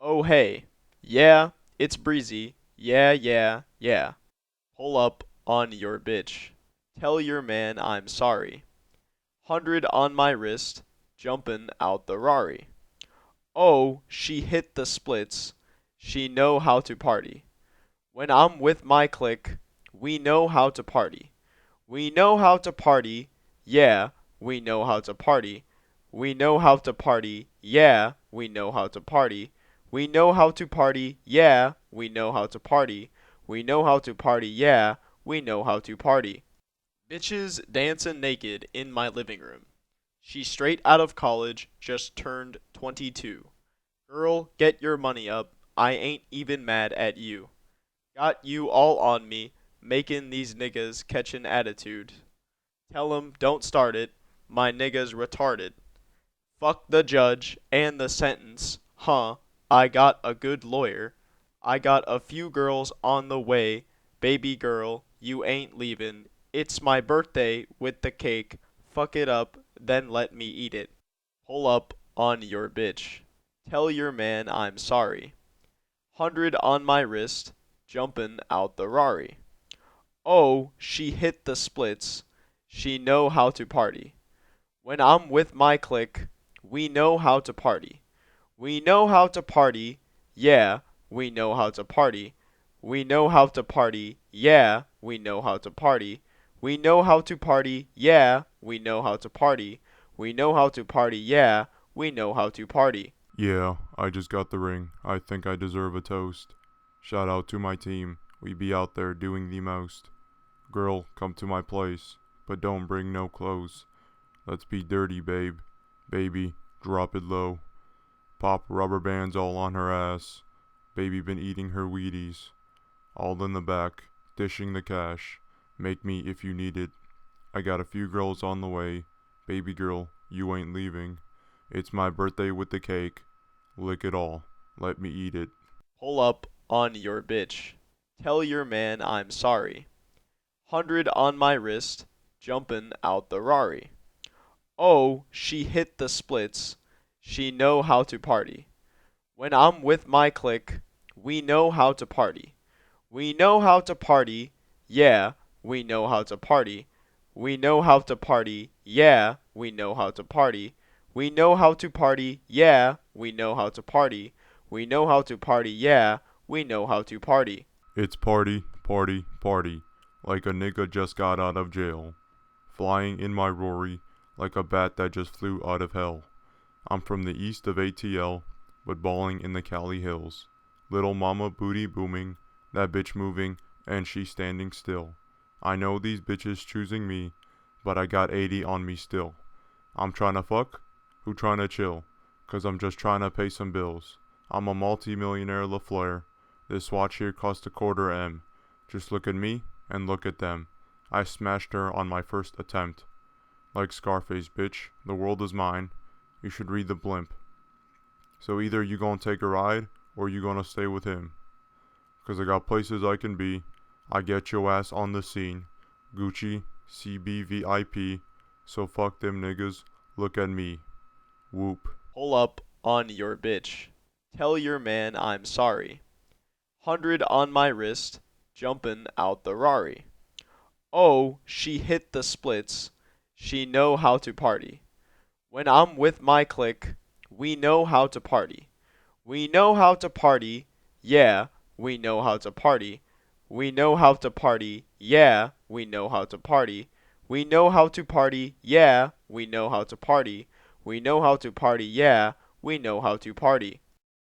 Oh hey, yeah, it's breezy. Yeah, yeah, yeah. Pull up on your bitch. Tell your man I'm sorry. 100 on my wrist, jumpin' out the Rari. Oh, she hit the splits. She know how to party. When I'm with my clique, we know how to party. We know how to party. Yeah, we know how to party. We know how to party. Yeah, we know how to party. We know how to party. Yeah, we know how to party. We know how to party. Yeah, we know how to party. Bitches dancing naked in my living room. She's straight out of college, just turned 22. Girl, get your money up. I ain't even mad at you. Got you all on me, making these niggas catch an attitude. Tell 'em don't start it. My nigga's retarded. Fuck the judge and the sentence. Huh? I got a good lawyer. I got a few girls on the way. Baby girl, you ain't leaving. It's my birthday with the cake. Fuck it up, then let me eat it. Pull up on your bitch. Tell your man I'm sorry. 100 on my wrist, jumpin' out the Rari. Oh, she hit the splits. She know how to party. When I'm with my clique, we know how to party. We know how to party. Yeah, we know how to party. We know how to party. Yeah, we know how to party. We know how to party. Yeah, we know how to party. We know how to party. Yeah, we know how to party. Yeah, I just got the ring. I think I deserve a toast. Shout out to my team. We be out there doing the most. Girl, come to my place, but don't bring no clothes. Let's be dirty, babe. Baby, drop it low. Pop rubber bands all on her ass. Baby been eating her Wheaties. All in the back, dishing the cash. Make me if you need it. I got a few girls on the way. Baby girl, you ain't leaving. It's my birthday with the cake. Lick it all. Let me eat it. Pull up on your bitch. Tell your man I'm sorry. 100 on my wrist, jumpin' out the Rari. Oh, she hit the splits. She know how to party. When I'm with my clique, we know how to party. We know how to party. Yeah, we know how to party. We know how to party. Yeah, we know how to party. We know how to party. Yeah, we know how to party. We know how to party. Yeah, we know how to party. It's party, party, party. Like a nigga just got out of jail. Flying in my Rory like a bat that just flew out of hell. I'm from the east of ATL, but balling in the Cali hills. Little mama booty booming, that bitch moving, and she standing still. I know these bitches choosing me, but I got 80 on me still. I'm tryna fuck? Who tryna chill? Cause I'm just tryna pay some bills. I'm a multi-millionaire LaFleur. This watch here cost a quarter M. Just look at me and look at them. I smashed her on my first attempt. Like Scarface, bitch. The world is mine. You should read the blimp. So either you gonna take a ride or you gonna stay with him. Cause I got places I can be. I get your ass on the scene. Gucci, CBVIP. So fuck them niggas. Look at me. Whoop. Pull up on your bitch. Tell your man I'm sorry. 100 on my wrist, jumpin' out the Rari. Oh, she hit the splits. She know how to party. When I'm with my clique, we know how to party. We know how to party. Yeah, we know how to party. We know how to party. Yeah, we know how to party. We know how to party. Yeah, we know how to party. We know how to party. Yeah, we know how to party.